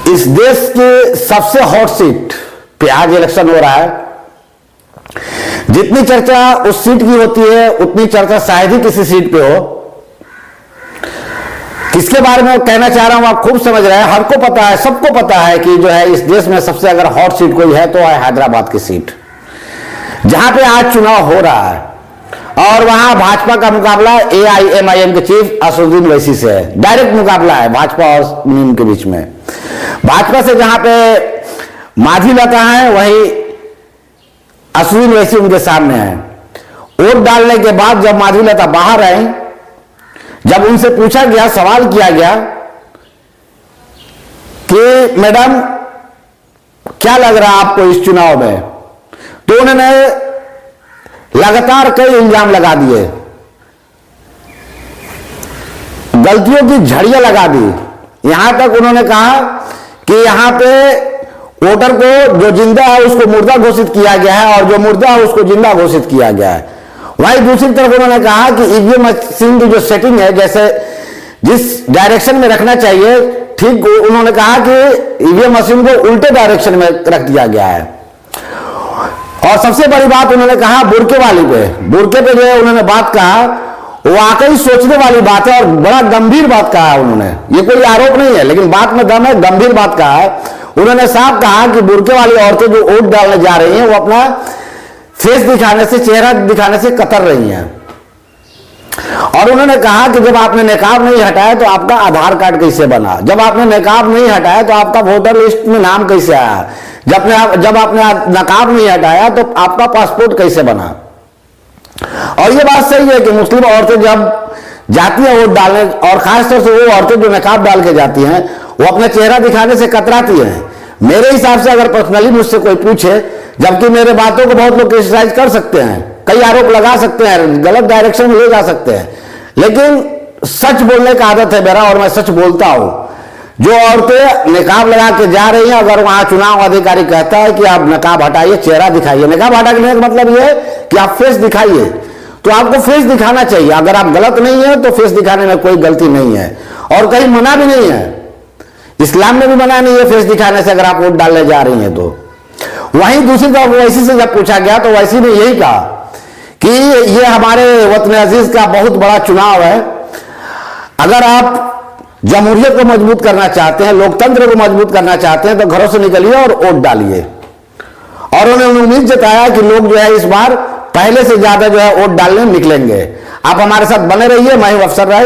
इस देश की सबसे हॉट सीट पे आज इलेक्शन हो रहा है। जितनी चर्चा उस सीट की होती है उतनी चर्चा शायद ही किसी सीट पे हो। किसके बारे में कहना चाह रहा हूं आप खूब समझ रहे हैं। हर को पता है, सबको पता है कि जो है इस देश में सबसे अगर हॉट सीट कोई है तो है हैदराबाद की सीट, जहां पे आज चुनाव हो रहा है। और वहां भाजपा का मुकाबला AIMIM के चीफ असदुद्दीन ओवैसी से है। डायरेक्ट मुकाबला है भाजपा और नीम के बीच में। भाजपा से जहां पे मांझी लता है वही असदुद्दीन ओवैसी उनके सामने है। वोट डालने के बाद जब मांझी लता बाहर आई, जब उनसे पूछा गया, सवाल किया गया कि मैडम क्या लग रहा है आपको इस चुनाव में, तो उन्होंने लगातार कई इल्जाम लगा दिए, गलतियों की झड़ियां लगा दी। यहां तक उन्होंने कहा कि यहां पे वोटर को जो जिंदा है उसको मुर्दा घोषित किया गया है और जो मुर्दा है उसको जिंदा घोषित किया गया है। वहीं दूसरी तरफ उन्होंने कहा कि ईवीएम मशीन की जो सेटिंग है, जैसे जिस डायरेक्शन में रखना चाहिए, ठीक उन्होंने कहा कि ईवीएम मशीन को उल्टे डायरेक्शन में रख दिया गया है। और सबसे बड़ी बात उन्होंने कहा बुरके वाली पे, बुरके पे जो है उन्होंने बात कहा, वो वाकई सोचने वाली बात है और बड़ा गंभीर बात कहा है उन्होंने। ये कोई आरोप नहीं है लेकिन बात में दम है, गंभीर बात कहा है। उन्होंने साफ कहा कि बुरके वाली औरतें जो वोट डालने जा रही हैं वो अपना फेस दिखाने से, चेहरा दिखाने से कतर रही हैं। और उन्होंने कहा कि जब आपने नकाब नहीं हटाया तो आपका आधार कार्ड कैसे बना, जब आपने नकाब नहीं हटाया तो आपका वोटर लिस्ट में नाम कैसे आया, जब आपने नकाब नहीं हटाया तो आपका पासपोर्ट कैसे बना। और ये बात सही है कि मुस्लिम औरतें जब जाती हैं वोट डालने, और खासतौर से वो औरतें जो नकाब डाल के जाती हैं, वो अपना चेहरा दिखाने से कतराती हैं। मेरे हिसाब से अगर पर्सनली मुझसे कोई पूछे, जबकि मेरे बातों को बहुत लोग क्रिटिसाइज कर सकते हैं, कई आरोप लगा सकते हैं, गलत डायरेक्शन में ले जा सकते हैं, लेकिन सच बोलने का आदत है मेरा और मैं सच बोलता हूं। जो औरतें नकाब लगा के जा रही हैं, अगर वहां चुनाव अधिकारी कहता है कि आप नकाब हटाइए, चेहरा दिखाइए, नकाब हटाने का मतलब यह है कि आप फेस दिखाइए, तो आपको फेस दिखाना चाहिए। अगर आप गलत नहीं है तो फेस दिखाने में कोई गलती नहीं है और कहीं मना भी नहीं है। इस्लाम में भी मना नहीं है फेस दिखाने से अगर आप वोट डालने जा रही हैं तो। वहीं दूसरी तरफ ओवैसी से जब पूछा गया तो ओवैसी ने यही कहा कि ये हमारे वतन अजीज का बहुत बड़ा चुनाव है। अगर आप जमहूरियत को मजबूत करना चाहते हैं, लोकतंत्र को मजबूत करना चाहते हैं, तो घरों से निकलिए और वोट डालिए। और उन्होंने उम्मीद जताया कि लोग जो है इस बार पहले से ज्यादा जो है वोट डालने निकलेंगे। आप हमारे साथ बने रहिए। मैं हूं अफसर राय।